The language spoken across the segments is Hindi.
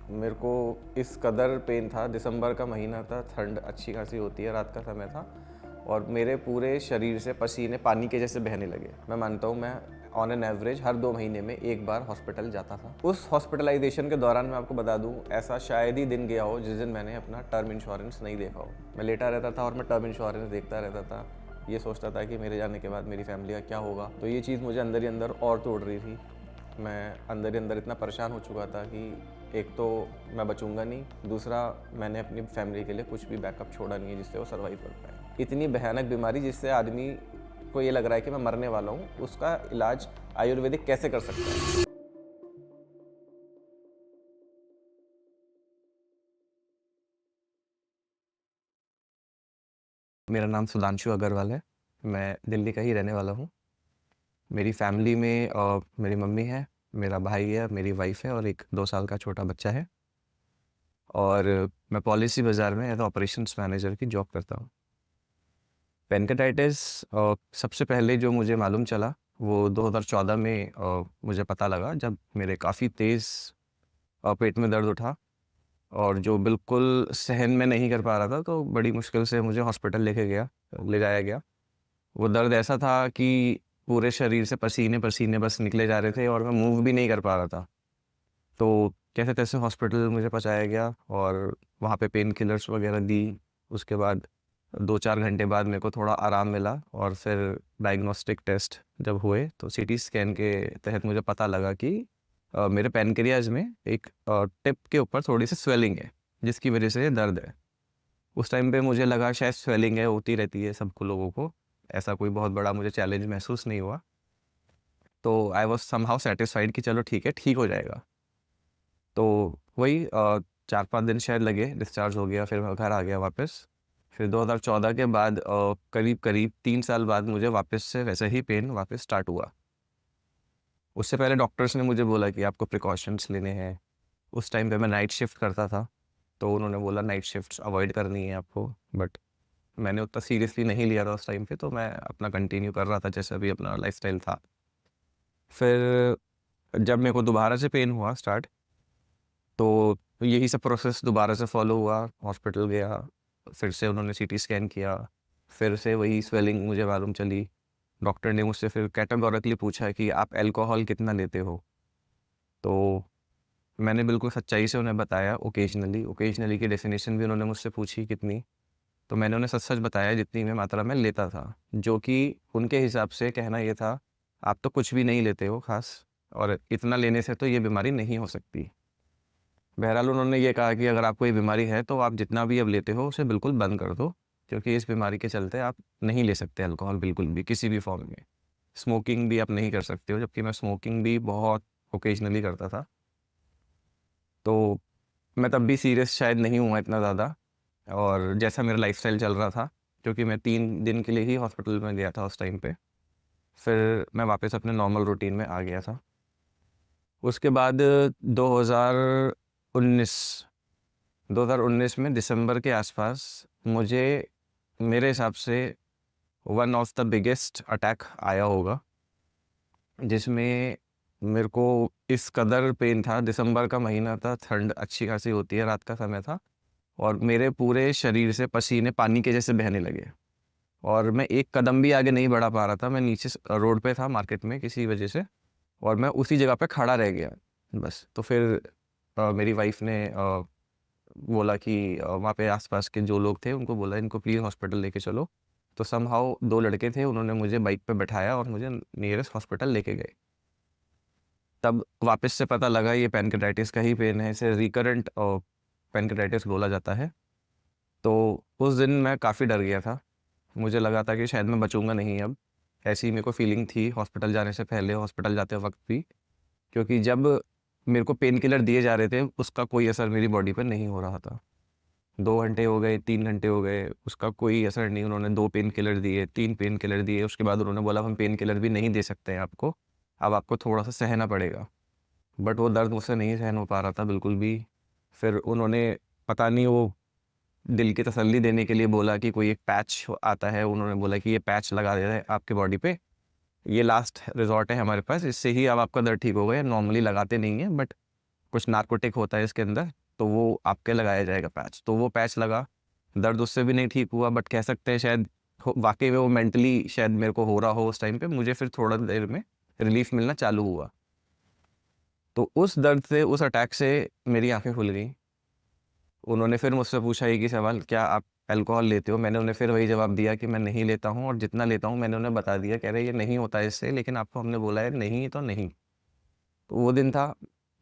मेरे को इस कदर पेन था, दिसंबर का महीना था, ठंड अच्छी खासी होती है, रात का समय था और मेरे पूरे शरीर से पसीने पानी के जैसे बहने लगे। मैं मानता हूँ मैं ऑन एन एवरेज हर 2 महीने में एक बार हॉस्पिटल जाता था। उस हॉस्पिटलाइजेशन के दौरान मैं आपको बता दूँ, ऐसा शायद ही दिन गया हो जिस दिन मैंने अपना टर्म इंश्योरेंस नहीं देखा हो। मैं लेटा रहता था और मैं टर्म इंश्योरेंस देखता रहता था, ये सोचता था कि मेरे जाने के बाद मेरी फैमिली का क्या होगा। तो ये चीज़ मुझे अंदर ही अंदर और तोड़ रही थी। मैं अंदर ही अंदर इतना परेशान हो चुका था कि एक तो मैं बचूंगा नहीं, दूसरा मैंने अपनी फैमिली के लिए कुछ भी बैकअप छोड़ा नहीं है जिससे वो सर्वाइव कर पाए। इतनी भयानक बीमारी जिससे आदमी को ये लग रहा है कि मैं मरने वाला हूँ, उसका इलाज आयुर्वेदिक कैसे कर सकता है। मेरा नाम सुधांशु अग्रवाल है। मैं दिल्ली का ही रहने वाला हूँ। मेरी फैमिली में मेरी मम्मी है, मेरा भाई है, मेरी वाइफ है और एक 2 साल का छोटा बच्चा है। और मैं पॉलिसी बाज़ार में एज ऑपरेशंस मैनेजर की जॉब करता हूँ। पेनकेटाइटिस सबसे पहले जो मुझे मालूम चला वो 2014 में मुझे पता लगा, जब मेरे काफ़ी तेज़ पेट में दर्द उठा और जो बिल्कुल सहन में नहीं कर पा रहा था, तो बड़ी मुश्किल से मुझे हॉस्पिटल ले जाया गया। वो दर्द ऐसा था कि पूरे शरीर से पसीने पसीने बस निकले जा रहे थे और मैं मूव भी नहीं कर पा रहा था। तो कैसे तैसे हॉस्पिटल मुझे पहुँचाया गया और वहाँ पे पेन किलर्स वगैरह दी। उसके बाद 2-4 घंटे बाद मेरे को थोड़ा आराम मिला और फिर डायग्नोस्टिक टेस्ट जब हुए तो सीटी स्कैन के तहत मुझे पता लगा कि मेरे पैनक्रियाज में एक टिप के ऊपर थोड़ी सी स्वेलिंग है, जिसकी वजह से ये दर्द है। उस टाइम पे मुझे लगा शायद स्वेलिंग है, होती रहती है सबको लोगों को, ऐसा कोई बहुत बड़ा मुझे चैलेंज महसूस नहीं हुआ। तो आई वॉज समहाउ सेटिस्फाइड कि चलो ठीक है, ठीक हो जाएगा। तो वही 4-5 दिन शायद लगे, डिस्चार्ज हो गया, फिर मैं घर आ गया वापस। फिर 2014 के बाद करीब करीब 3 साल बाद मुझे वापस से वैसे ही पेन वापस स्टार्ट हुआ। उससे पहले डॉक्टर्स ने मुझे बोला कि आपको प्रिकॉशंस लेने हैं। उस टाइम पे मैं नाइट शिफ्ट करता था, तो उन्होंने बोला नाइट शिफ्ट्स अवॉइड करनी है आपको। बट मैंने उतना सीरियसली नहीं लिया था उस टाइम पे, तो मैं अपना कंटिन्यू कर रहा था जैसा भी अपना लाइफस्टाइल था। फिर जब मेरे को दोबारा से पेन हुआ स्टार्ट, तो यही सब प्रोसेस दोबारा से फॉलो हुआ। हॉस्पिटल गया, फिर से उन्होंने सीटी स्कैन किया, फिर से वही स्वेलिंग मुझे मालूम चली। डॉक्टर ने मुझसे फिर कैटेगोरिकली पूछा कि आप अल्कोहल कितना लेते हो। तो मैंने बिल्कुल सच्चाई से उन्हें बताया, ओकेजनली ओकेजनली की डेफिनेशन भी उन्होंने मुझसे पूछी कितनी। तो मैंने उन्हें सच सच बताया जितनी मैं मात्रा में लेता था, जो कि उनके हिसाब से कहना ये था, आप तो कुछ भी नहीं लेते हो खास, और इतना लेने से तो ये बीमारी नहीं हो सकती। बहरहाल उन्होंने ये कहा कि अगर आपको ये बीमारी है तो आप जितना भी अब लेते हो उसे बिल्कुल बंद कर दो, क्योंकि इस बीमारी के चलते आप नहीं ले सकते अल्कोहल बिल्कुल भी, किसी भी फॉर्म में। स्मोकिंग भी आप नहीं कर सकते हो, जबकि मैं स्मोकिंग भी बहुत ओकेजनली करता था। तो मैं तब भी सीरियस शायद नहीं हुआ इतना ज़्यादा, और जैसा मेरा लाइफस्टाइल चल रहा था, क्योंकि मैं 3 दिन के लिए ही हॉस्पिटल में गया था उस टाइम पे, फिर मैं वापस अपने नॉर्मल रूटीन में आ गया था। उसके बाद 2019 2019 में दिसंबर के आसपास मुझे, मेरे हिसाब से, one of the biggest attack आया होगा, जिसमें मेरे को इस कदर पेन था। दिसंबर का महीना था, ठंड अच्छी खासी होती है, रात का समय था और मेरे पूरे शरीर से पसीने पानी के जैसे बहने लगे और मैं एक कदम भी आगे नहीं बढ़ा पा रहा था। मैं नीचे रोड पे था मार्केट में किसी वजह से, और मैं उसी जगह पे खड़ा रह गया बस। तो फिर मेरी वाइफ ने बोला कि वहाँ पे आसपास के जो लोग थे उनको बोला इनको प्लीज़ हॉस्पिटल लेके चलो। तो समहाउ 2 लड़के थे, उन्होंने मुझे बाइक पे बैठाया और मुझे नियरेस्ट हॉस्पिटल लेके गए। तब वापस से पता लगा ये पैनक्रेटाइटिस का ही पेन है, इसे रिकरेंट पैनक्रेटाइटिस बोला जाता है। तो उस दिन मैं काफ़ी डर गया था, मुझे लगा था कि शायद मैं बचूंगा नहीं अब। ऐसी मेरे को फीलिंग थी हॉस्पिटल जाने से पहले, हॉस्पिटल जाते वक्त भी, क्योंकि जब मेरे को पेन किलर दिए जा रहे थे उसका कोई असर मेरी बॉडी पर नहीं हो रहा था। 2 घंटे हो गए, 3 घंटे हो गए, उसका कोई असर नहीं। उन्होंने 2 पेन किलर दिए, 3 पेन किलर दिए, उसके बाद उन्होंने बोला हम पेन किलर भी नहीं दे सकते हैं आपको, अब आपको थोड़ा सा सहना पड़ेगा। बट वो दर्द मुझसे नहीं सहन हो पा रहा था बिल्कुल भी। फिर उन्होंने, पता नहीं, वो दिल की तसल्ली देने के लिए बोला कि कोई एक पैच आता है, उन्होंने बोला कि ये पैच लगा दे रहे हैं आपके बॉडी पे, ये लास्ट रिजॉर्ट है हमारे पास, इससे ही अब आपका दर्द ठीक होगा। नॉर्मली लगाते नहीं है, बट कुछ नार्कोटिक होता है इसके अंदर, तो वो आपके लगाया जाएगा पैच। तो वो पैच लगा, दर्द उससे भी नहीं ठीक हुआ, बट कह सकते हैं शायद वाकई में वो मेंटली शायद मेरे को हो रहा हो उस टाइम पे, मुझे फिर थोड़ा देर में रिलीफ मिलना चालू हुआ। तो उस दर्द से, उस अटैक से मेरी आंखें खुल गई। उन्होंने फिर मुझसे पूछा एक ही सवाल, क्या आप अल्कोहल लेते हो? मैंने उन्हें फिर वही जवाब दिया कि मैं नहीं लेता हूँ, और जितना लेता हूँ मैंने उन्हें बता दिया। कह रहे ये नहीं होता है इससे, लेकिन आपको हमने बोला है नहीं तो नहीं। तो वो दिन था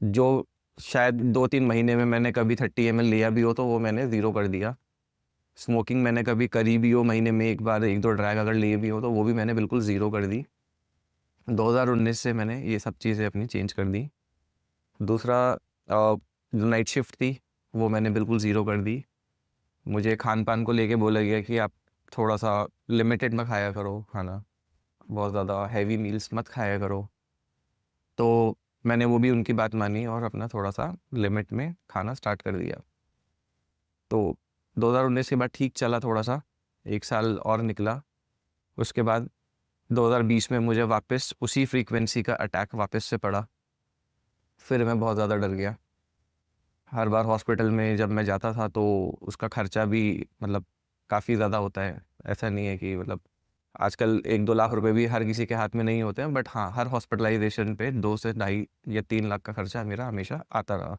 जो शायद 2-3 महीने में मैंने कभी 30 ml लिया भी हो तो वो मैंने ज़ीरो कर दिया। स्मोकिंग मैंने कभी करी भी हो, महीने में एक बार 1-2 ड्रैग अगर लिए भी हो तो वो भी मैंने बिल्कुल ज़ीरो कर दी। 2019 से मैंने ये सब चीज़ें अपनी चेंज कर दी। दूसरा, जो नाइट शिफ्ट थी वो मैंने बिल्कुल ज़ीरो कर दी। मुझे खान-पान को लेके बोला गया कि आप थोड़ा-सा लिमिटेड में खाया करो खाना, बहुत ज़्यादा हेवी मील्स मत खाया करो। तो मैंने वो भी उनकी बात मानी और अपना थोड़ा-सा लिमिट में खाना स्टार्ट कर दिया। तो 2019 के बाद ठीक चला थोड़ा-सा, 1 साल और निकला। उसके बाद 2020 में मुझे वापस उसी फ्रीक्वेंसी का अटैक वापस से पड़ा। फिर मैं बहुत ज़्यादा डर गया। हर बार हॉस्पिटल में जब मैं जाता था तो उसका खर्चा भी मतलब काफ़ी ज़्यादा होता है। ऐसा नहीं है कि मतलब आजकल 1-2 लाख रुपए भी हर किसी के हाथ में नहीं होते हैं, बट हाँ, हर हॉस्पिटलाइज़ेशन पे 2 से ढाई या 3 लाख का खर्चा मेरा हमेशा आता रहा।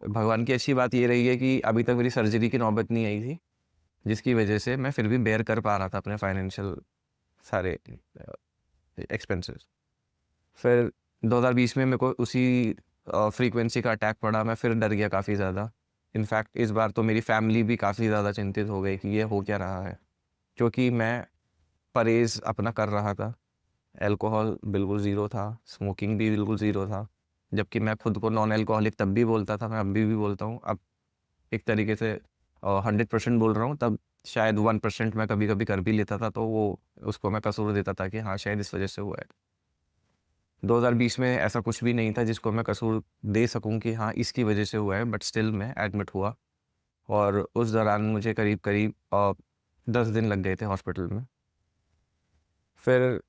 भगवान की अच्छी बात ये रही है कि अभी तक मेरी सर्जरी की नौबत नहीं आई थी, जिसकी वजह से मैं फिर भी बेयर कर पा रहा था अपने फाइनेंशियल सारे एक्सपेंसेस। फिर 2020 में मेरे को उसी फ्रीक्वेंसी का अटैक पड़ा, मैं फिर डर गया काफ़ी ज़्यादा। इनफैक्ट इस बार तो मेरी फैमिली भी काफ़ी ज़्यादा चिंतित हो गई कि ये हो क्या रहा है, क्योंकि मैं परहेज़ अपना कर रहा था। अल्कोहल बिल्कुल ज़ीरो था, स्मोकिंग भी बिल्कुल ज़ीरो था, जबकि मैं खुद को नॉन अल्कोहलिक तब भी बोलता था, मैं अभी भी बोलता हूँ। अब एक तरीके से 100% बोल रहा हूँ, तब शायद 1% मैं कभी-कभी कर भी लेता था, तो वो उसको मैं कसूर देता था कि हाँ, शायद इस वजह से हुआ है। 2020 में ऐसा कुछ भी नहीं था जिसको मैं कसूर दे सकूं कि हाँ इसकी वजह से हुआ है, बट स्टिल मैं एडमिट हुआ और उस दौरान मुझे करीब-करीब 10 दिन लग गए थे हॉस्पिटल में। फिर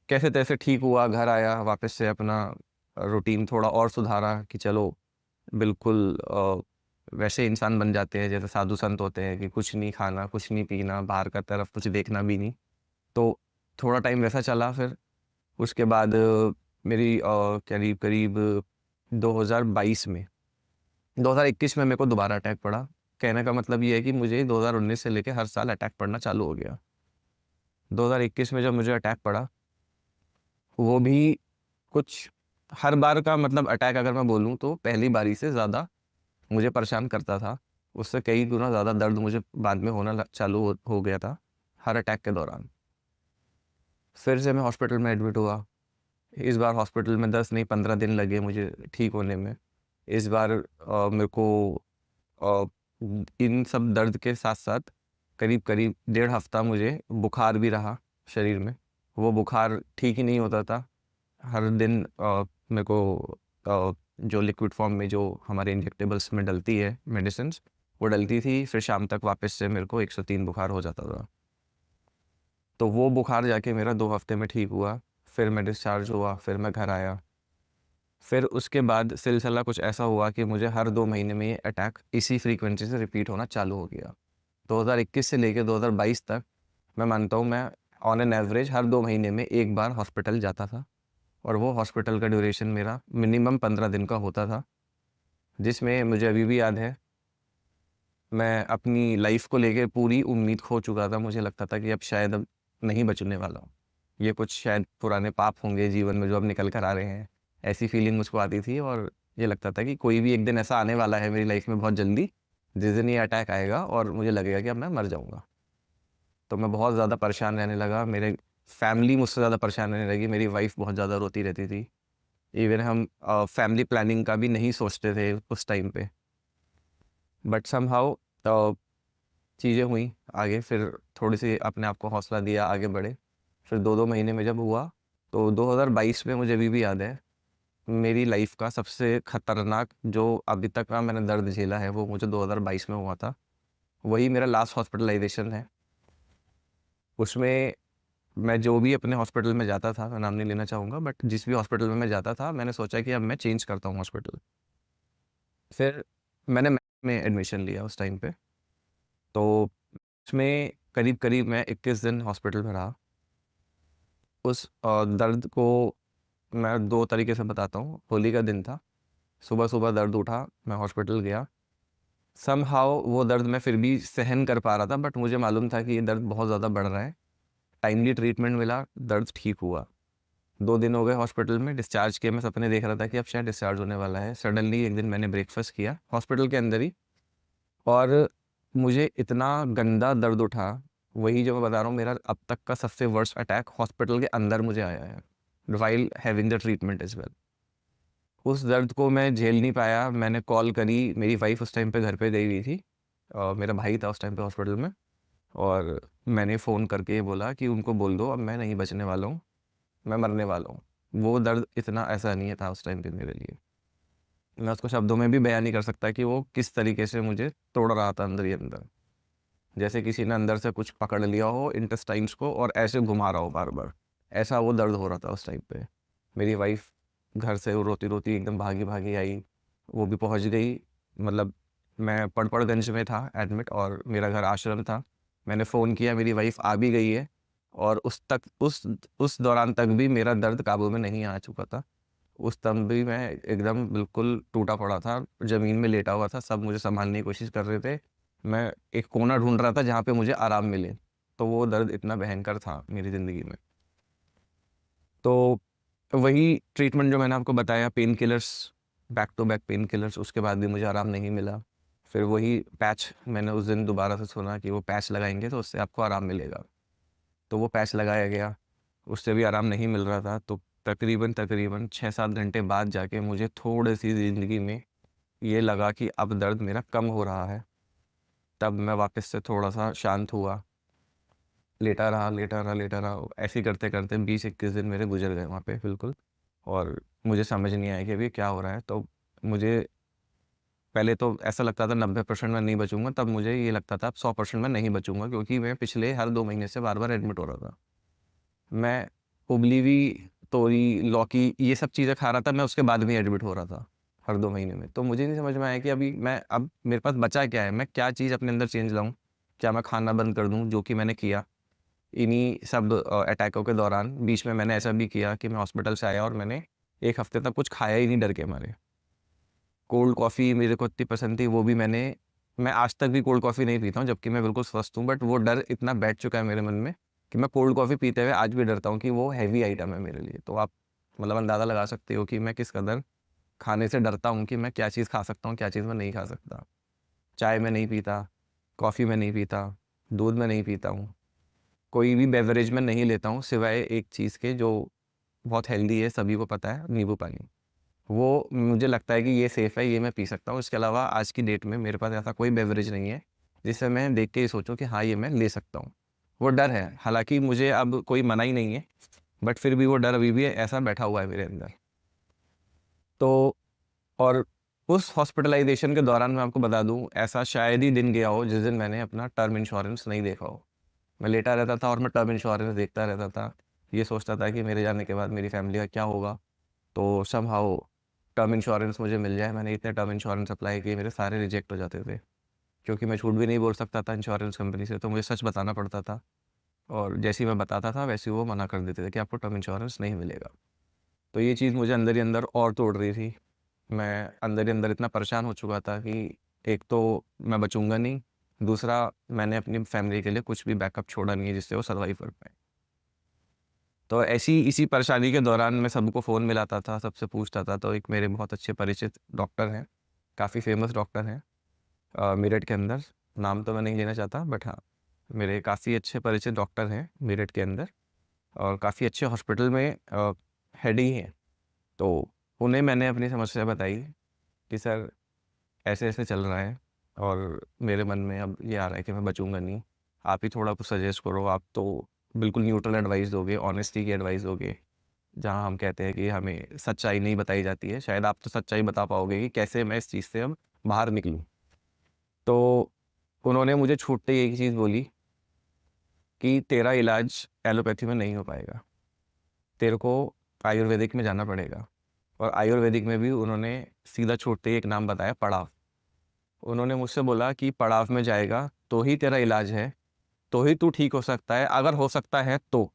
कैसे-तैसे ठीक हुआ, घर आया, वापस से अपना रूटीन थोड़ा और सुधारा कि चलो बिल्कुल वैसे इंसान बन जाते हैं जैसे साधु संत होते हैं कि कुछ नहीं खाना, कुछ नहीं पीना, बाहर का तरफ कुछ देखना भी नहीं। तो थोड़ा टाइम वैसा चला, फिर उसके बाद मेरी करीब-करीब 2022 में 2021 में मेरे को दोबारा अटैक पड़ा। कहने का मतलब ये है कि मुझे 2019 से लेके हर साल अटैक पड़ना चालू हो गया। 2021 में जब मुझे अटैक पड़ा, वो भी कुछ हर बार का मतलब अटैक अगर मैं बोलूँ तो पहली बारी से ज़्यादा मुझे परेशान करता था। उससे कई गुना ज़्यादा दर्द मुझे बाद में होना चालू हो गया था हर अटैक के दौरान। फिर से मैं हॉस्पिटल में एडमिट हुआ। इस बार हॉस्पिटल में 10 नहीं 15 दिन लगे मुझे ठीक होने में। इस बार मेरे को अ, इन सब दर्द के साथ-साथ करीब-करीब 1.5 हफ्ता मुझे बुखार भी रहा शरीर में। वो बुखार ठीक ही नहीं होता था। हर दिन मेरे को जो लिक्विड फॉर्म में जो हमारे इंजेक्टेबल्स में डलती है मेडिसिन्स, वो डलती थी, फिर शाम तक वापस से मेरे को 103 बुखार हो जाता था। तो वो बुखार जाके मेरा 2 हफ्ते में ठीक हुआ, फिर मैं डिस्चार्ज हुआ, फिर मैं घर आया। फिर उसके बाद सिलसिला कुछ ऐसा हुआ कि मुझे हर 2 महीने में ये अटैक इसी फ्रीक्वेंसी से रिपीट होना चालू हो गया। 2021 से लेके 2022 तक मैं मानता हूँ मैं ऑन एन एवरेज हर 2 महीने में 1 बार हॉस्पिटल जाता था, और वो हॉस्पिटल का ड्यूरेशन मेरा मिनिमम 15 दिन का होता था, जिसमें मुझे अभी भी याद है, मैं अपनी लाइफ़ को लेके पूरी उम्मीद खो चुका था। मुझे लगता था कि अब शायद अब नहीं बचने वाला हूँ। ये कुछ शायद पुराने पाप होंगे जीवन में जो अब निकल कर आ रहे हैं। ऐसी फीलिंग मुझको आती थी, और ये लगता था कि कोई भी एक दिन ऐसा आने वाला है मेरी लाइफ़ में बहुत जल्दी, जिस दिन ये अटैक आएगा और मुझे लगेगा कि अब मैं मर जाऊँगा। तो मैं बहुत ज़्यादा परेशान रहने लगा, मेरे फैमिली मुझसे ज़्यादा परेशान रहने लगी, मेरी वाइफ़ बहुत ज़्यादा रोती रहती थी। इवन हम फैमिली प्लानिंग का भी नहीं सोचते थे उस टाइम पे। बट समहाउ चीज़ें हुई आगे, फिर थोड़ी-सी अपने आप को हौसला दिया, आगे बढ़े। फिर 2-2 महीने में जब हुआ, तो 2022 में मुझे अभी भी याद है, मेरी लाइफ़ का सबसे खतरनाक जो अभी तक का मैंने दर्द झेला है, वो मुझे 2022 में हुआ था। वही मेरा लास्ट हॉस्पिटलाइज़ेशन है। उसमें मैं जो भी अपने हॉस्पिटल में जाता था, मैं नाम नहीं लेना चाहूँगा, बट जिस भी हॉस्पिटल में मैं जाता था, मैंने सोचा कि अब मैं चेंज करता हूँ हॉस्पिटल। फिर मैंने में एडमिशन लिया उस टाइम पे। तो उसमें करीब-करीब मैं 21 दिन हॉस्पिटल में रहा। उस दर्द को मैं 2 तरीके से बताता हूँ। होली का दिन था, सुबह-सुबह दर्द उठा, मैं हॉस्पिटल गया। समहाउ वो दर्द मैं फिर भी सहन कर पा रहा था, बट मुझे मालूम था कि ये दर्द बहुत ज़्यादा बढ़ रहा है। टाइमली ट्रीटमेंट मिला, दर्द ठीक हुआ। 2 दिन हो गए हॉस्पिटल में, डिस्चार्ज किया, मैं सपने देख रहा था कि अब शायद डिस्चार्ज होने वाला है। सडनली एक दिन मैंने ब्रेकफ़ास्ट किया हॉस्पिटल के अंदर ही, और मुझे इतना गंदा दर्द उठा, वही जो मैं बता रहा हूँ, मेरा अब तक का सबसे वर्स्ट अटैक हॉस्पिटल के अंदर मुझे आया है, while having the treatment as well. उस दर्द को मैं झेल नहीं पाया, मैंने कॉल करी, मेरी वाइफ़ उस टाइम पे घर पे गई हुई थी, मेरा भाई था उस टाइम पे हॉस्पिटल में, और मैंने फ़ोन करके ये बोला कि उनको बोल दो अब मैं नहीं बचने वाला हूँ, मैं मरने वाला हूँ। वो दर्द इतना असहनीय था उस टाइम पे मेरे लिए। मैं उसको शब्दों में भी बयान नहीं कर सकता कि वो किस तरीके से मुझे तोड़ रहा था अंदर ही अंदर। जैसे किसी ने अंदर से कुछ पकड़ लिया हो इंटेस्टाइन्स को और ऐसे घुमा रहा हो बार-बार। ऐसा वो दर्द हो रहा था उस टाइम पे। मेरी वाइफ़ घर से रोती-रोती एकदम भागी-भागी आई। वो भी पहुँच गई, मतलब मैं पड़पड़गंज में था एडमिट और मेरा घर आश्रम था। मैंने फ़ोन किया, मेरी वाइफ़ आ भी गई है, और उस दौरान तक भी मेरा दर्द काबू में नहीं आ चुका था। उस तब भी मैं एकदम बिल्कुल टूटा पड़ा था, ज़मीन में लेटा हुआ था, सब मुझे सँभालने की कोशिश कर रहे थे। मैं एक कोना ढूँढ रहा था जहाँ पे मुझे आराम मिले। तो वो दर्द इतना भयंकर था मेरी ज़िंदगी में। तो वही ट्रीटमेंट जो मैंने आपको बताया, painkillers, back to back painkillers, उसके बाद भी मुझे आराम नहीं मिला। फिर वही पैच, मैंने उस दिन दोबारा से सुना कि वो पैच लगाएँगे तो उससे आपको आराम मिलेगा। तो वो पैच लगाया गया, उससे भी आराम नहीं मिल रहा था। तो तकरीबन 6-7 घंटे बाद जाके मुझे थोड़ी-सी ज़िंदगी में ये लगा कि अब दर्द मेरा कम हो रहा है। तब मैं वापस से थोड़ा-सा शांत हुआ, लेटा रहा, ऐसे ही करते-करते 20-21 दिन मेरे गुज़र गए वहाँ पे बिल्कुल, और मुझे समझ नहीं आया कि अभी क्या हो रहा है। तो मुझे पहले तो ऐसा लगता था 90% मैं नहीं बचूँगा, तब मुझे ये लगता था अब 100% मैं नहीं बचूँगा, क्योंकि मैं पिछले हर 2 महीने से बार-बार एडमिट हो रहा था। मैं उबली हुई तोरी, लौकी, ये सब चीज़ें खा रहा था, मैं उसके बाद भी एडमिट हो रहा था, हर 2 महीने में। तो मुझे नहीं समझ में आया कि अभी मैं, अब मेरे पास बचा क्या है? मैं क्या चीज़ अपने अंदर चेंज लाऊँ? क्या मैं खाना बंद कर दूँ? जो कि मैंने किया। इन्हीं सब अटैकों के दौरान बीच में मैंने ऐसा भी किया कि मैं हॉस्पिटल से आया और मैंने 1 हफ़्ते तक कुछ खाया ही नहीं, डर के मारे। कोल्ड कॉफ़ी मेरे को इतनी पसंद थी, वो भी मैं आज तक भी कोल्ड कॉफ़ी नहीं पीता हूँ, जबकि मैं बिल्कुल स्वस्थ हूँ, बट वो डर इतना बैठ चुका है मेरे मन में कि मैं कोल्ड कॉफ़ी पीते हुए आज भी डरता हूँ कि वो हेवी आइटम है मेरे लिए। तो आप मतलब अंदाज़ा लगा सकते हो कि मैं किस कदर खाने से डरता हूँ कि मैं क्या चीज़ खा सकता हूँ, क्या चीज़ मैं नहीं खा सकता। चाय मैं नहीं पीता, कॉफ़ी मैं नहीं पीता, दूध मैं नहीं पीता हूँ, कोई भी बेवरेज मैं नहीं लेता हूँ सिवाय एक चीज़ के जो बहुत हेल्दी है, सभी को पता है, नींबू पानी। वो मुझे लगता है कि ये सेफ़ है, ये मैं पी सकता हूँ। इसके अलावा आज की डेट में मेरे पास ऐसा कोई बेवरेज नहीं है, जिसे मैं देख के ये सोचूँ कि हाँ, ये मैं ले सकता हूँ। वो डर है, हालाँकि मुझे अब कोई मना ही नहीं है, बट फिर भी वो डर अभी भी ऐसा बैठा हुआ है मेरे अंदर। तो और उस हॉस्पिटलाइज़ेशन के दौरान मैं आपको बता दूँ, ऐसा शायद ही दिन गया हो जिस दिन मैंने अपना टर्म इंश्योरेंस नहीं देखा हो। मैं लेटा रहता था और मैं टर्म इंश्योरेंस देखता रहता था। ये सोचता था कि मेरे जाने के बाद मेरी फ़ैमिली का क्या होगा? तो समहाउ टर्म इंश्योरेंस मुझे मिल जाए। मैंने इतने टर्म इंश्योरेंस अप्लाई किए, मेरे सारे रिजेक्ट हो जाते थे, क्योंकि मैं झूठ भी नहीं बोल सकता था इंश्योरेंस कंपनी से, तो मुझे सच बताना पड़ता था, और जैसे ही मैं बताता था वैसे ही वो मना कर देते थे कि आपको टर्म इंश्योरेंस नहीं मिलेगा। तो ये चीज़ मुझे अंदर ही अंदर और तोड़ रही थी। मैं अंदर ही अंदर इतना परेशान हो चुका था कि एक तो मैं बचूँगा नहीं, दूसरा मैंने अपनी फैमिली के लिए कुछ भी बैकअप छोड़ा नहीं है जिससे वो सर्वाइव कर पाएँ। तो ऐसी इसी परेशानी के दौरान मैं सबको फ़ोन मिलाता था, सबसे पूछता था, तो एक मेरे बहुत अच्छे परिचित डॉक्टर हैं, काफ़ी फ़ेमस डॉक्टर हैं मेरठ के अंदर, नाम तो मैं नहीं लेना चाहता, बट हाँ, मेरे काफ़ी अच्छे परिचित डॉक्टर हैं मेरठ के अंदर, और काफ़ी अच्छे हॉस्पिटल में हेड ही हैं। तो उन्हें मैंने अपनी समस्या बताई कि सर ऐसे-ऐसे चल रहा है, और मेरे मन में अब ये आ रहा है कि मैं बचूँगा नहीं। आप ही थोड़ा कुछ सजेस्ट करो, आप तो बिल्कुल न्यूट्रल एडवाइस दोगे, ऑनेस्टी की एडवाइस दोगे। जहाँ हम कहते हैं कि हमें सच्चाई नहीं बताई जाती है, शायद आप तो सच्चाई बता पाओगे कि कैसे मैं इस चीज़ से अब बाहर निकलूँ। तो उन्होंने मुझे छूटते ही एक चीज़ बोली कि तेरा इलाज एलोपैथी में नहीं हो पाएगा, तेरे को आयुर्वेदिक में जाना पड़ेगा। और आयुर्वेदिक में भी उन्होंने सीधा छोड़ते ही एक नाम बताया, पड़ाव। उन्होंने मुझसे बोला कि पड़ाव में जाएगा तो ही तेरा इलाज है, तो ही तू ठीक हो सकता है, अगर हो सकता है तो,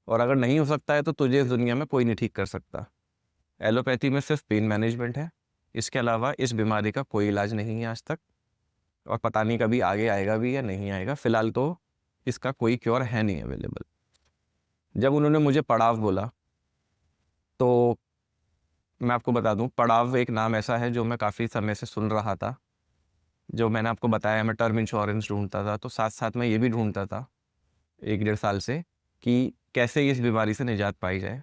और अगर नहीं हो सकता है तो तुझे इस दुनिया में कोई नहीं ठीक कर सकता। एलोपैथी में सिर्फ पेन मैनेजमेंट है, इसके अलावा इस बीमारी का कोई इलाज नहीं है आज तक, और पता नहीं कभी आगे आएगा भी या नहीं आएगा। फिलहाल तो इसका कोई क्योर है नहीं अवेलेबल। जब उन्होंने मुझे पड़ाव बोला तो मैं आपको बता दूं, पड़ाव एक नाम ऐसा है जो मैं काफ़ी समय से सुन रहा था। जो मैंने आपको बताया, मैं टर्म इंश्योरेंस ढूंढता था, तो साथ साथ मैं ये भी ढूंढता था 1 डेढ़ साल से कि कैसे इस बीमारी से निजात पाई जाए।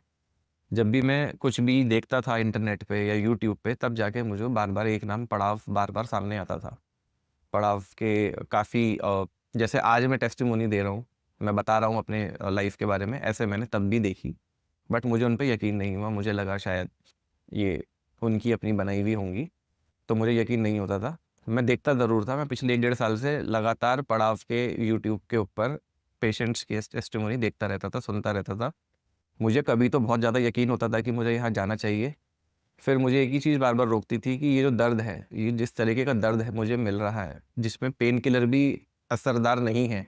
जब भी मैं कुछ भी देखता था इंटरनेट पे या यूट्यूब पे, तब जाके मुझे बार बार एक नाम पड़ाव बार बार सामने आता था। पड़ाव के काफ़ी जैसे आज मैं टेस्टिमोनी दे रहा हूँ, मैं बता रहा हूँ अपने लाइफ के बारे में, ऐसे मैंने तब भी देखी, बट मुझे उन पे यकीन नहीं हुआ। मुझे लगा शायद ये उनकी अपनी बनाई हुई होंगी, तो मुझे यकीन नहीं होता था। मैं देखता ज़रूर था, मैं पिछले 1 डेढ़ साल से लगातार पड़ाव के यूट्यूब के ऊपर पेशेंट्स की टेस्टिमोनी देखता रहता था, सुनता रहता था। मुझे कभी तो बहुत ज़्यादा यकीन होता था कि मुझे यहाँ जाना चाहिए, फिर मुझे एक ही चीज़ बार बार रोकती थी कि ये जो दर्द है, ये जिस तरीके का दर्द है मुझे मिल रहा है, जिसमें पेन किलर भी असरदार नहीं है,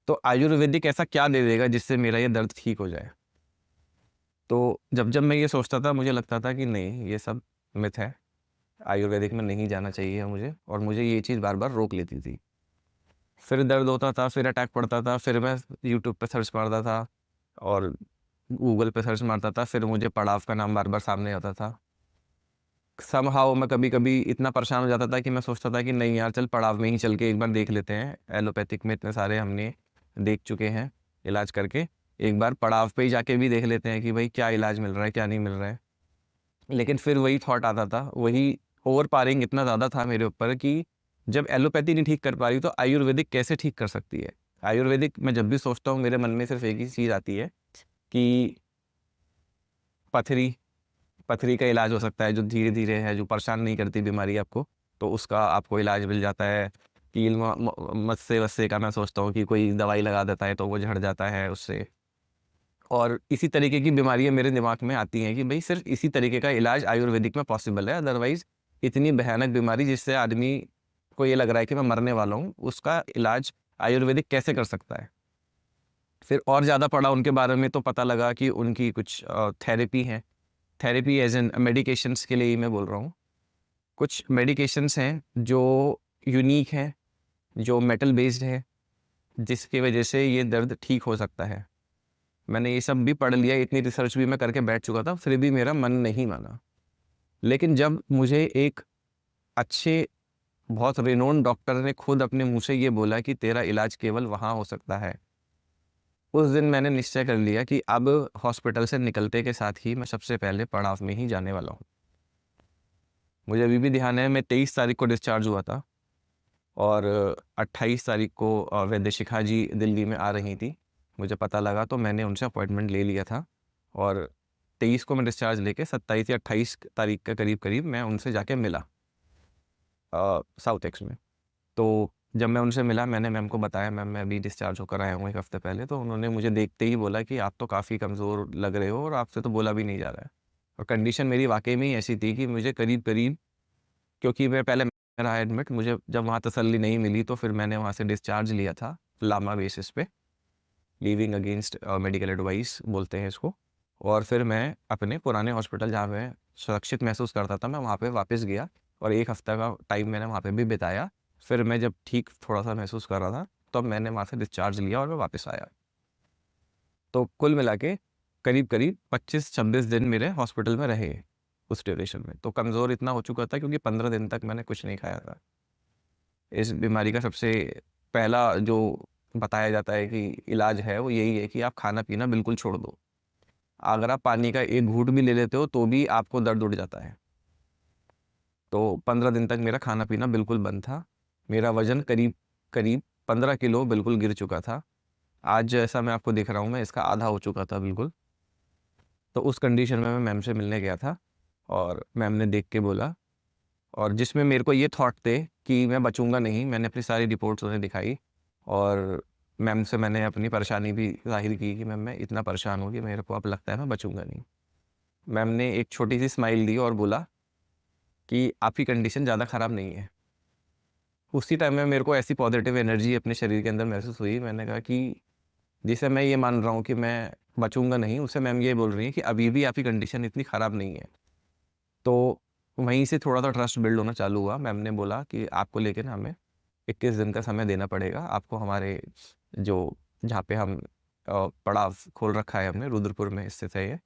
तो आयुर्वेदिक ऐसा क्या दे देगा जिससे मेरा ये दर्द ठीक हो जाए। तो जब जब मैं ये सोचता था, मुझे लगता था कि नहीं, ये सब मिथ है, आयुर्वेदिक में नहीं जाना चाहिए मुझे, और मुझे ये चीज़ बार बार रोक लेती थी। फिर दर्द होता था, फिर अटैक पड़ता था, फिर मैं यूट्यूब पे सर्च मारता था और गूगल पे सर्च मारता था, फिर मुझे पड़ाव का नाम बार बार सामने आता था। समहाउ मैं कभी कभी इतना परेशान हो जाता था कि मैं सोचता था कि नहीं यार, चल पड़ाव में ही चल के एक बार देख लेते हैं, एलोपैथिक में इतने सारे हमने देख चुके हैं इलाज करके, एक बार पड़ाव पे ही जाके भी देख लेते हैं कि भाई क्या इलाज मिल रहा है, क्या नहीं मिल रहा है। लेकिन फिर वही थॉट आता था, वही ओवर पावरिंग इतना ज़्यादा था मेरे ऊपर कि जब एलोपैथी नहीं ठीक कर पा रही तो आयुर्वेदिक कैसे ठीक कर सकती है। आयुर्वेदिक मैं जब भी सोचता हूँ, मेरे मन में सिर्फ एक ही चीज़ आती है कि पथरी पथरी का इलाज हो सकता है, जो धीरे धीरे है, जो परेशान नहीं करती बीमारी आपको, तो उसका आपको इलाज मिल जाता है। कील मस्से वस्से का मैं सोचता हूँ कि कोई दवाई लगा देता है तो वो झड़ जाता है उससे। और इसी तरीके की बीमारियां मेरे दिमाग में आती हैं कि भाई सिर्फ इसी तरीके का इलाज आयुर्वेदिक में पॉसिबल है, अदरवाइज इतनी भयानक बीमारी जिससे आदमी को ये लग रहा है कि मैं मरने वाला हूँ, उसका इलाज आयुर्वेदिक कैसे कर सकता है। फिर और ज़्यादा पढ़ा उनके बारे में तो पता लगा कि उनकी कुछ थेरेपी है, थेरेपी एज एन मेडिकेशंस के लिए ही मैं बोल रहा हूँ। कुछ मेडिकेशंस हैं जो यूनिक हैं, जो मेटल बेस्ड है, जिसकी वजह से ये दर्द ठीक हो सकता है। मैंने ये सब भी पढ़ लिया, इतनी रिसर्च भी मैं करके बैठ चुका था, फिर भी मेरा मन नहीं माना। लेकिन जब मुझे एक अच्छे, बहुत रिनोन डॉक्टर ने खुद अपने मुंह से ये बोला कि तेरा इलाज केवल वहाँ हो सकता है, उस दिन मैंने निश्चय कर लिया कि अब हॉस्पिटल से निकलते के साथ ही मैं सबसे पहले पड़ाव में ही जाने वाला हूँ। मुझे अभी भी ध्यान है, मैं 23 तारीख को डिस्चार्ज हुआ था और 28 तारीख को वैद्य शिखा जी दिल्ली में आ रही थी। मुझे पता लगा तो मैंने उनसे अपॉइंटमेंट ले लिया था, और 23 को मैं डिस्चार्ज लेके 27 या 28 तारीख के करीब करीब मैं उनसे जाके मिला साउथ एक्स में। तो जब मैं उनसे मिला, मैंने मैम को बताया, मैम मैं अभी डिस्चार्ज होकर आया हूँ 1 हफ्ते पहले, तो उन्होंने मुझे देखते ही बोला कि आप तो काफ़ी कमज़ोर लग रहे हो और आपसे तो बोला भी नहीं जा रहा है। और कंडीशन मेरी वाकई में ही ऐसी थी कि मुझे करीब करीब, क्योंकि मैं पहले रहा एडमिट, मुझे जब वहाँ तसल्ली नहीं मिली तो फिर मैंने वहाँ से डिस्चार्ज लिया था लामा बेसिस पे, लीविंग अगेंस्ट मेडिकल एडवाइस बोलते हैं इसको। और फिर मैं अपने पुराने हॉस्पिटल जहाँ मैं सुरक्षित महसूस करता था, मैं वहाँ पे वापस गया और 1 हफ्ते का टाइम मैंने वहाँ पे भी बिताया। फिर मैं जब ठीक थोड़ा सा महसूस कर रहा था, तब मैंने वहाँ से डिस्चार्ज लिया और मैं वापस आया। तो कुल मिला के करीब करीब 25-26 दिन मेरे हॉस्पिटल में रहे उस ड्यूरेशन में। तो कमज़ोर इतना हो चुका था क्योंकि 15 दिन तक मैंने कुछ नहीं खाया था। इस बीमारी का सबसे पहला जो बताया जाता है कि इलाज है, वो यही है कि आप खाना पीना बिल्कुल छोड़ दो। अगर आप पानी का एक घूंट भी ले लेते हो तो भी आपको दर्द उठ जाता है। तो 15 दिन तक मेरा खाना पीना बिल्कुल बंद था। मेरा वज़न करीब करीब 15 किलो बिल्कुल गिर चुका था। आज जैसा मैं आपको दिख रहा हूँ, मैं इसका आधा हो चुका था बिल्कुल। तो उस कंडीशन में मैं मैम से मिलने गया था और मैम ने देख के बोला, और जिसमें मेरे को ये थॉट थे कि मैं बचूंगा नहीं। मैंने अपनी सारी रिपोर्ट्स उन्हें दिखाई और मैम से मैंने अपनी परेशानी भी ज़ाहिर की कि मैम मैं इतना परेशान हूँ कि मेरे को अब लगता है मैं बचूंगा नहीं। मैम ने एक छोटी-सी स्माइल दी और बोला कि आपकी कंडीशन ज़्यादा ख़राब नहीं है। उसी टाइम में मेरे को ऐसी पॉज़िटिव एनर्जी अपने शरीर के अंदर महसूस हुई, मैंने कहा कि जिसे मैं ये मान रहा हूँ कि मैं बचूँगा नहीं, उससे मैम ये बोल रही हैं कि अभी भी आपकी कंडीशन इतनी ख़राब नहीं है। तो वहीं से थोड़ा-सा ट्रस्ट बिल्ड होना चालू हुआ। मैम ने बोला कि आपको लेके ना हमें 21 दिन का समय देना पड़ेगा। आपको हमारे जो जहाँ पे हम पड़ाव खोल रखा है हमने, रुद्रपुर में स्थित है ये,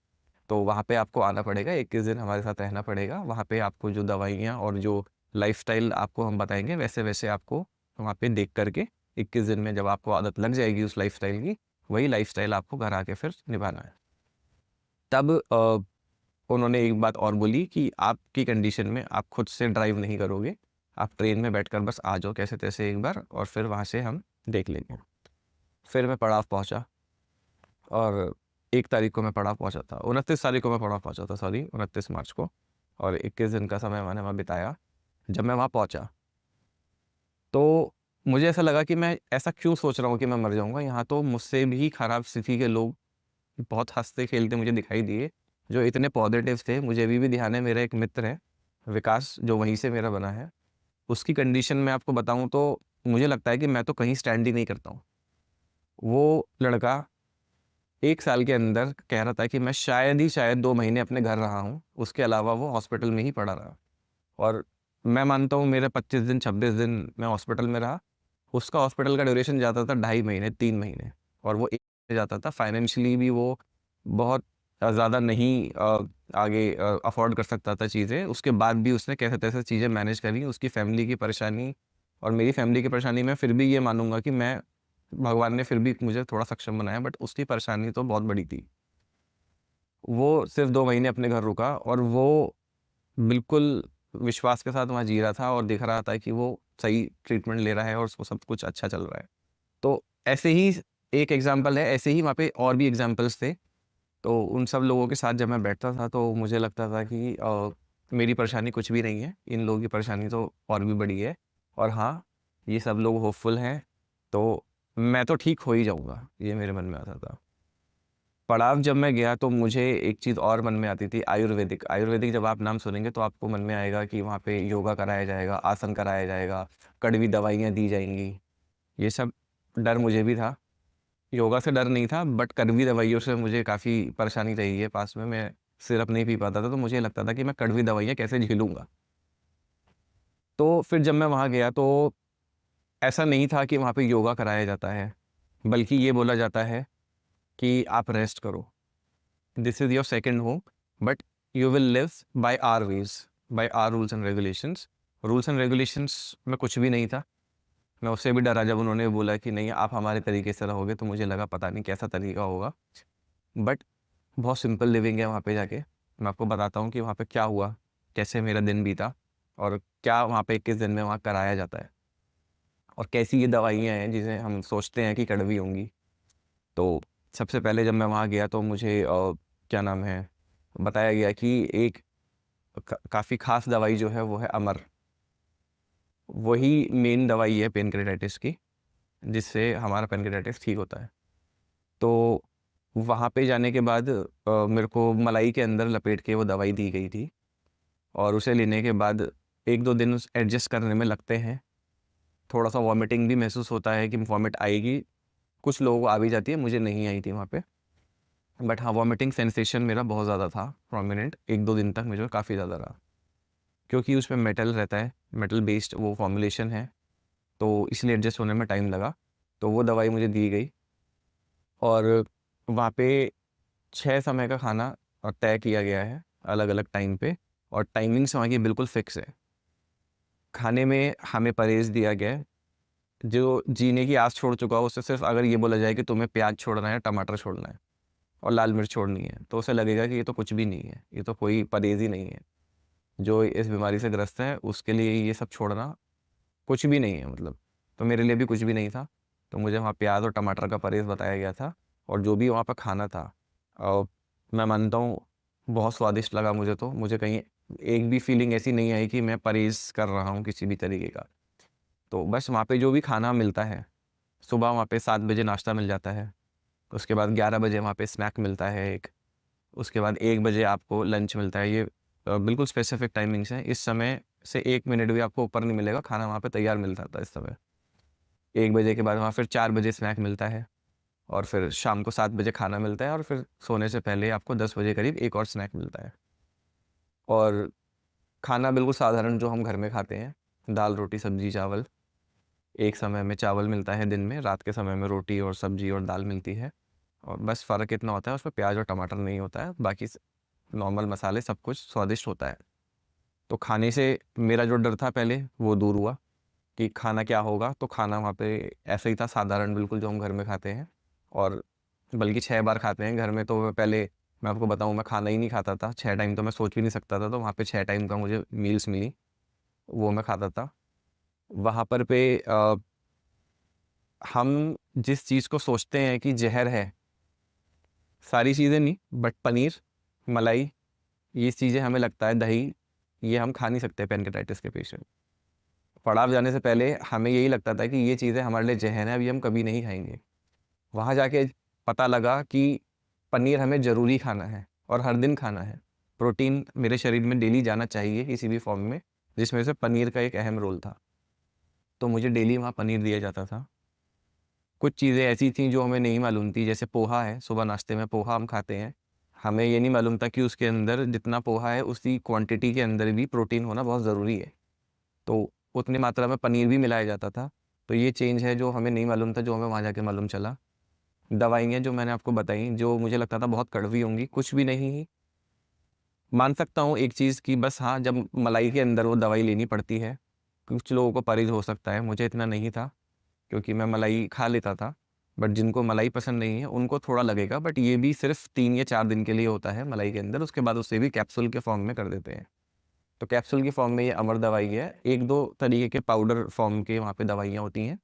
तो वहाँ पे आपको आना पड़ेगा, 21 दिन हमारे साथ रहना पड़ेगा। वहाँ पे आपको जो दवाइयाँ और जो लाइफ़स्टाइल आपको हम बताएँगे, वैसे-वैसे आपको वहाँ पे देख कर के 21 दिन में जब आपको आदत लग जाएगी उस लाइफ़स्टाइल की, वही लाइफ़स्टाइल आपको घर आके फिर निभाना है। तब उन्होंने एक बात और बोली कि आपकी कंडीशन में आप खुद से ड्राइव नहीं करोगे, आप ट्रेन में बैठकर बस आ जाओ कैसे-तैसे एक बार और फिर वहाँ से हम देख लेंगे। फिर मैं पड़ाव पहुँचा और 1 तारीख को मैं पड़ाव पहुँचा था, 29 तारीख को मैं पड़ाव पहुँचा था, सॉरी 29 मार्च को, और 21 दिन का समय मैंने वहाँ बिताया। जब मैं वहाँ पहुँचा, तो मुझे ऐसा लगा कि मैं ऐसा क्यों सोच रहा हूँ कि मैं मर जाऊँगा, यहाँ तो मुझसे भी खराब स्थिति के लोग बहुत हँसते-खेलते मुझे दिखाई दिए, जो इतने पॉज़िटिव थे। मुझे अभी भी ध्यान है, मेरा एक मित्र है, विकास, जो वहीं से मेरा बना है। उसकी कंडीशन मैं आपको बताऊँ तो मुझे लगता है कि मैं तो कहीं स्टैंड ही नहीं करता हूँ। वो लड़का 1 साल के अंदर कह रहा था कि मैं शायद ही शायद 2 महीने अपने घर रहा हूँ, उसके अलावा वो हॉस्पिटल में ही पड़ा रहा। और मैं मानता हूँ मेरे 25 दिन, 26 दिन मैं हॉस्पिटल में रहा। उसका हॉस्पिटल का ड्यूरेशन जाता था 2.5 महीने, 3 महीने, और वो 1 में जाता था। फाइनेंशियली भी वो बहुत ज़्यादा नहीं आगे अफ़ोर्ड कर सकता था चीज़ें। उसके बाद भी उसने कैसे-तैसे चीज़ें मैनेज करी। उसकी फ़ैमिली की परेशानी और मेरी फ़ैमिली की परेशानी, मैं फिर भी ये मानूँगा कि मैं भगवान ने फिर भी मुझे थोड़ा सक्षम बनाया, बट उसकी परेशानी तो बहुत बड़ी थी। वो सिर्फ़ 2 महीने अपने घर रुका और वो बिल्कुल विश्वास के साथ वहाँ जी रहा था और दिख रहा था कि वो सही ट्रीटमेंट ले रहा है और उसको सब कुछ अच्छा चल रहा है। तो ऐसे ही एक एग्ज़ाम्पल है, ऐसे ही वहाँ पे और भी एग्ज़ाम्पल्स थे। तो उन सब लोगों के साथ जब मैं बैठता था तो मुझे लगता था कि मेरी परेशानी कुछ भी नहीं है, इन लोगों की परेशानी तो और भी बड़ी है, और हाँ, ये सब लोग होपफुल हैं, तो मैं तो ठीक हो ही जाऊँगा, ये मेरे मन में आता था। पड़ाव जब मैं गया तो मुझे एक चीज़ और मन में आती थी, आयुर्वेदिक। आयुर्वेदिक जब आप नाम सुनेंगे तो आपको मन में आएगा कि वहाँ पे योगा कराया जाएगा, आसन कराया जाएगा, कड़वी दवाइयाँ दी जाएँगी। ये सब डर मुझे भी था। योगा से डर नहीं था, बट कड़वी दवाइयों से मुझे काफ़ी परेशानी रही है पास में। मैं सिरप नहीं पी पाता था, तो मुझे लगता था कि मैं कड़वी दवाइयाँ कैसे झेलूँगा। तो फिर जब मैं वहाँ गया तो ऐसा नहीं था कि वहाँ पे योगा कराया जाता है, बल्कि ये बोला जाता है कि आप रेस्ट करो। This is your second home, but you will live by our ways, by our rules and regulations. Rules and regulations में कुछ भी नहीं था। मैं उससे भी डरा जब उन्होंने बोला कि नहीं, आप हमारे तरीके से रहोगे, तो मुझे लगा पता नहीं कैसा तरीका होगा। बट बहुत सिंपल लिविंग है वहाँ पे जाके। मैं आपको बताता हूँ कि वहाँ पे क्या हुआ, कैसे मेरा दिन बीता और क्या वहाँ पे 21 दिन में वहाँ कराया जाता है, और कैसी ये दवाइयाँ हैं जिसे हम सोचते हैं कि कड़वी होंगी। तो सबसे पहले जब मैं वहाँ गया तो मुझे क्या नाम है, बताया गया कि एक काफ़ी ख़ास दवाई जो है वो है अमर। वही मेन दवाई है पैनक्रेटाइटिस की, जिससे हमारा पैनक्रेटाइटिस ठीक होता है। तो वहाँ पे जाने के बाद मेरे को मलाई के अंदर लपेट के वो दवाई दी गई थी, और उसे लेने के बाद 1-2 दिन उस एडजस्ट करने में लगते हैं। थोड़ा-सा वॉमिटिंग भी महसूस होता है कि वॉमिट आएगी। कुछ लोगों को आ भी जाती है, मुझे नहीं आई थी वहाँ पे। बट हाँ, वॉमिटिंग सेंसेशन मेरा बहुत ज़्यादा था, प्रोमिनेंट 1-2 दिन तक मुझे काफ़ी ज़्यादा रहा। क्योंकि उसमें मेटल रहता है, मेटल बेस्ड वो फॉर्मुलेशन है, तो इसलिए एडजस्ट होने में टाइम लगा। तो वो दवाई मुझे दी गई, और वहाँ पे 6 समय का खाना तय किया गया है अलग-अलग टाइम पे, और टाइमिंग्स वहाँ की बिल्कुल फ़िक्स है। खाने में हमें परहेज़ दिया गया है। जो जीने की आस छोड़ चुका हो, उसे सिर्फ़ अगर ये बोला जाए कि तुम्हें प्याज़ छोड़ना है, टमाटर छोड़ना है और लाल मिर्च छोड़नी है, तो उसे लगेगा कि ये तो कुछ भी नहीं है, ये तो कोई परहेज़ ही नहीं है। जो इस बीमारी से ग्रस्त है, उसके लिए ये सब छोड़ना कुछ भी नहीं है मतलब। तो मेरे लिए भी कुछ भी नहीं था। तो मुझे वहाँ प्याज़ और टमाटर का परहेज़ बताया गया था, और जो भी वहाँ पे खाना था मैं मानता हूँ बहुत स्वादिष्ट लगा मुझे तो। मुझे कहीं एक भी फ़ीलिंग ऐसी नहीं आई कि मैं परहेज़ कर रहा हूँ किसी भी तरीके का। तो बस वहाँ पे जो भी खाना मिलता है, सुबह वहाँ पे 7 बजे नाश्ता मिल जाता है। उसके बाद 11 बजे वहाँ पे स्नैक मिलता है एक, उसके बाद 1 बजे आपको लंच मिलता है। ये बिल्कुल स्पेसिफिक टाइमिंग्स हैं। इस समय से 1 मिनट भी आपको ऊपर नहीं मिलेगा, खाना वहाँ पे तैयार मिलता था इस समय। 1 बजे के बाद वहाँ फिर 4 बजे स्नैक मिलता है और फिर शाम को 7 बजे खाना मिलता है और फिर सोने से पहले आपको 10 बजे करीब एक और स्नैक मिलता है। और खाना बिल्कुल साधारण जो हम घर में खाते हैं, दाल, रोटी, सब्ज़ी, चावल। एक समय में चावल मिलता है दिन में, रात के समय में रोटी और सब्ज़ी और दाल मिलती है। और बस फ़र्क इतना होता है उसमें प्याज और टमाटर नहीं होता है, बाकी नॉर्मल मसाले सब कुछ स्वादिष्ट होता है। तो खाने से मेरा जो डर था पहले वो दूर हुआ कि खाना क्या होगा। तो खाना वहाँ पे ऐसे ही था, साधारण बिल्कुल जो हम घर में खाते हैं, और बल्कि 6 बार खाते हैं घर में। तो पहले मैं आपको बताऊँ, मैं खाना ही नहीं खाता था 6 टाइम, तो मैं सोच भी नहीं सकता था। तो वहाँ पे 6 टाइम का मुझे मील्स मिली, वो मैं खाता था वहाँ पर पे। हम जिस चीज़ को सोचते हैं कि जहर है, सारी चीज़ें नहीं बट पनीर, मलाई, ये चीज़ें हमें लगता है, दही, ये हम खा नहीं सकते पेनकेटाइटिस के पेशेंट। पड़ाव जाने से पहले हमें यही लगता था कि ये चीज़ें हमारे लिए जहर है, अभी हम कभी नहीं खाएंगे। वहाँ जाके पता लगा कि पनीर हमें ज़रूरी खाना है और हर दिन खाना है। प्रोटीन मेरे शरीर में डेली जाना चाहिए किसी भी फॉर्म में, जिसमें से पनीर का एक अहम रोल था। तो मुझे डेली वहाँ पनीर दिया जाता था। कुछ चीज़ें ऐसी थीं जो हमें नहीं मालूम थी, जैसे पोहा है, सुबह नाश्ते में पोहा हम खाते हैं। हमें ये नहीं मालूम था कि उसके अंदर जितना पोहा है उसी क्वांटिटी के अंदर भी प्रोटीन होना बहुत ज़रूरी है। तो उतनी मात्रा में पनीर भी मिलाया जाता था। तो ये चेंज है जो हमें नहीं मालूम था, जो हमें वहाँ जाके मालूम चला। दवाइयाँ जो मैंने आपको बताई, जो मुझे लगता था बहुत कड़वी होंगी, कुछ भी नहीं ही। मान सकता हूँ एक चीज़ की, बस हाँ, जब मलाई के अंदर वो दवाई लेनी पड़ती है, कुछ लोगों को परहेज़ हो सकता है, मुझे इतना नहीं था क्योंकि मैं मलाई खा लेता था। बट जिनको मलाई पसंद नहीं है उनको थोड़ा लगेगा, बट ये भी सिर्फ 3 या 4 दिन के लिए होता है मलाई के अंदर, उसके बाद उसे भी कैप्सूल के फॉर्म में कर देते हैं। तो कैप्सूल के फॉर्म में ये अमर दवाई है। 1-2 तरीके के पाउडर फॉर्म के वहाँ पे दवाइयाँ होती हैं।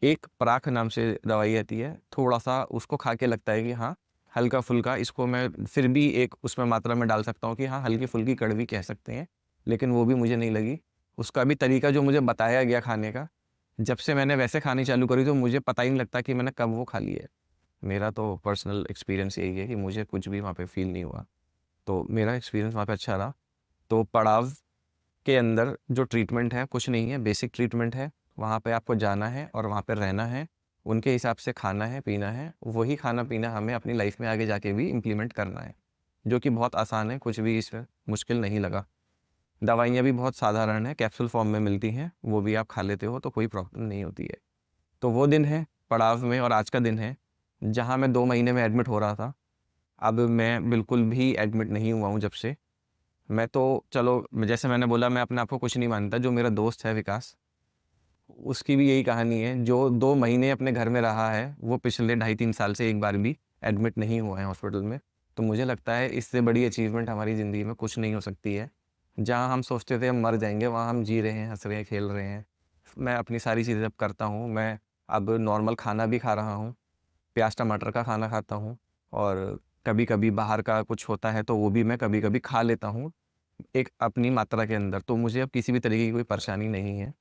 एक पराख नाम से दवाई आती है, थोड़ा-सा उसको खा के लगता है कि हाँ, हल्का-फुल्का इसको मैं फिर भी एक उसमें मात्रा में डाल सकता हूँ कि हाँ, हल्की-फुल्की कड़वी कह सकते हैं, लेकिन वो भी मुझे नहीं लगी। उसका भी तरीका जो मुझे बताया गया खाने का, जब से मैंने वैसे खानी चालू करी तो मुझे पता ही नहीं लगता कि मैंने कब वो खा ली है। मेरा तो पर्सनल एक्सपीरियंस यही है कि मुझे कुछ भी वहाँ पे फ़ील नहीं हुआ। तो मेरा एक्सपीरियंस वहाँ पे अच्छा रहा। तो पड़ाव के अंदर जो ट्रीटमेंट है कुछ नहीं है, बेसिक ट्रीटमेंट है। वहाँ पे आपको जाना है और वहाँ पे रहना है, उनके हिसाब से खाना है, पीना है, वही खाना-पीना हमें अपनी लाइफ में आगे जाके भी इम्प्लीमेंट करना है, जो कि बहुत आसान है, कुछ भी इसमें मुश्किल नहीं लगा। दवाइयाँ भी बहुत साधारण हैं, कैप्सूल फॉर्म में मिलती हैं, वो भी आप खा लेते हो तो कोई प्रॉब्लम नहीं होती है। तो वो दिन है पड़ाव में, और आज का दिन है, जहाँ मैं 2 महीने में एडमिट हो रहा था। अब मैं बिल्कुल भी एडमिट नहीं हुआ हूँ जब से। मैं तो चलो, जैसे मैंने बोला, मैं अपने आप को कुछ नहीं मानता। जो मेरा दोस्त है विकास, उसकी भी यही कहानी है। जो 2 महीने अपने घर में रहा है, वो पिछले ढाई 3 साल से एक बार भी एडमिट नहीं हुआ है हॉस्पिटल में। तो मुझे लगता है इससे बड़ी अचीवमेंट हमारी ज़िंदगी में कुछ नहीं हो सकती है। जहाँ हम सोचते थे हम मर जाएँगे, वहाँ हम जी रहे हैं, हँस रहे हैं, खेल रहे हैं। मैं अपनी सारी चीज़ें अब करता हूँ। मैं अब नॉर्मल खाना भी खा रहा हूँ, प्याज़ टमाटर का खाना खाता हूँ, और कभी-कभी बाहर का कुछ होता है तो वो भी मैं कभी-कभी खा लेता हूँ, एक अपनी मात्रा के अंदर। तो मुझे अब किसी भी तरीके की कोई परेशानी नहीं है।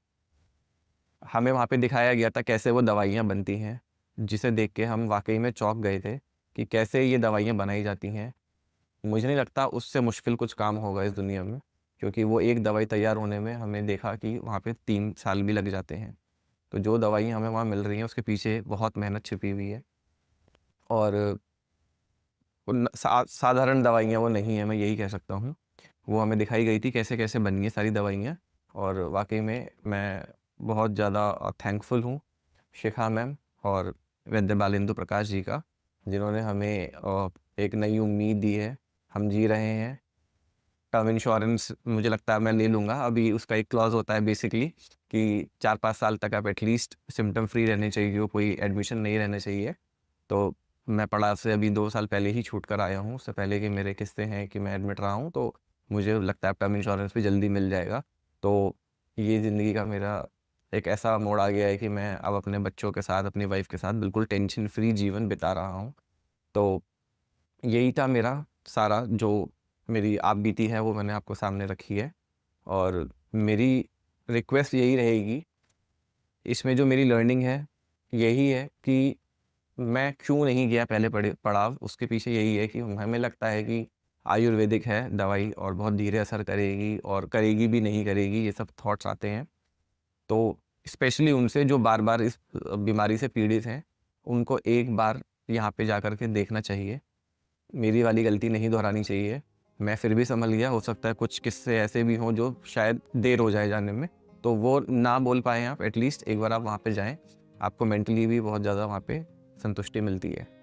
हमें वहाँ पे दिखाया गया था कैसे वो दवाइयाँ बनती हैं, जिसे देख के हम वाक़ई में चौंक गए थे कि कैसे ये दवाइयाँ बनाई जाती हैं। मुझे नहीं लगता उससे मुश्किल कुछ काम होगा इस दुनिया में, क्योंकि वो एक दवाई तैयार होने में हमने देखा कि वहाँ पे 3 साल भी लग जाते हैं। तो जो दवाइयाँ हमें वहाँ मिल रही हैं उसके पीछे बहुत मेहनत छिपी हुई है, और उन साधारण दवाइयाँ वो नहीं है, मैं यही कह सकता हूँ। वो हमें दिखाई गई थी कैसे-कैसे बनी है सारी दवाइयाँ, और वाक़ई में मैं बहुत ज़्यादा थैंकफुल हूँ शिखा मैम और वैद्य बालेंदु प्रकाश जी का, जिन्होंने हमें एक नई उम्मीद दी है। हम जी रहे हैं। टर्म इंश्योरेंस मुझे लगता है मैं ले लूँगा। अभी उसका एक क्लॉज़ होता है बेसिकली कि 4-5 साल तक आप एटलीस्ट सिम्पटम फ्री रहने चाहिए, कोई एडमिशन नहीं रहना चाहिए। तो मैं पड़ाव से अभी 2 साल पहले ही छूट कर आया हूँ, उससे पहले कि मेरे किस्से हैं कि मैं एडमिट रहा हूँ, तो मुझे लगता है टर्म इंश्योरेंस भी जल्दी मिल जाएगा। तो ये ज़िंदगी का मेरा एक ऐसा मोड़ आ गया है कि मैं अब अपने बच्चों के साथ, अपनी वाइफ़ के साथ बिल्कुल टेंशन फ्री जीवन बिता रहा हूँ। तो यही था मेरा सारा, जो मेरी आप बीती है वो मैंने आपको सामने रखी है, और मेरी रिक्वेस्ट यही रहेगी, इसमें जो मेरी लर्निंग है, यही है कि मैं क्यों नहीं गया पहले पड़ाव, उसके पीछे यही है कि हमें लगता है कि आयुर्वेदिक है दवाई और बहुत धीरे असर करेगी और करेगी भी नहीं करेगी, ये सब थॉट्स आते हैं। तो स्पेशली उनसे जो बार-बार इस बीमारी से पीड़ित हैं, उनको एक बार यहाँ पे जाकर के देखना चाहिए। मेरी वाली गलती नहीं दोहरानी चाहिए। मैं फिर भी संभल गया, हो सकता है कुछ किस्से ऐसे भी हों जो शायद देर हो जाए जाने में, तो वो ना बोल पाएँ आप, एटलीस्ट एक बार आप वहाँ पे जाएँ। आपको मेंटली भी बहुत ज़्यादा वहाँ पे संतुष्टि मिलती है।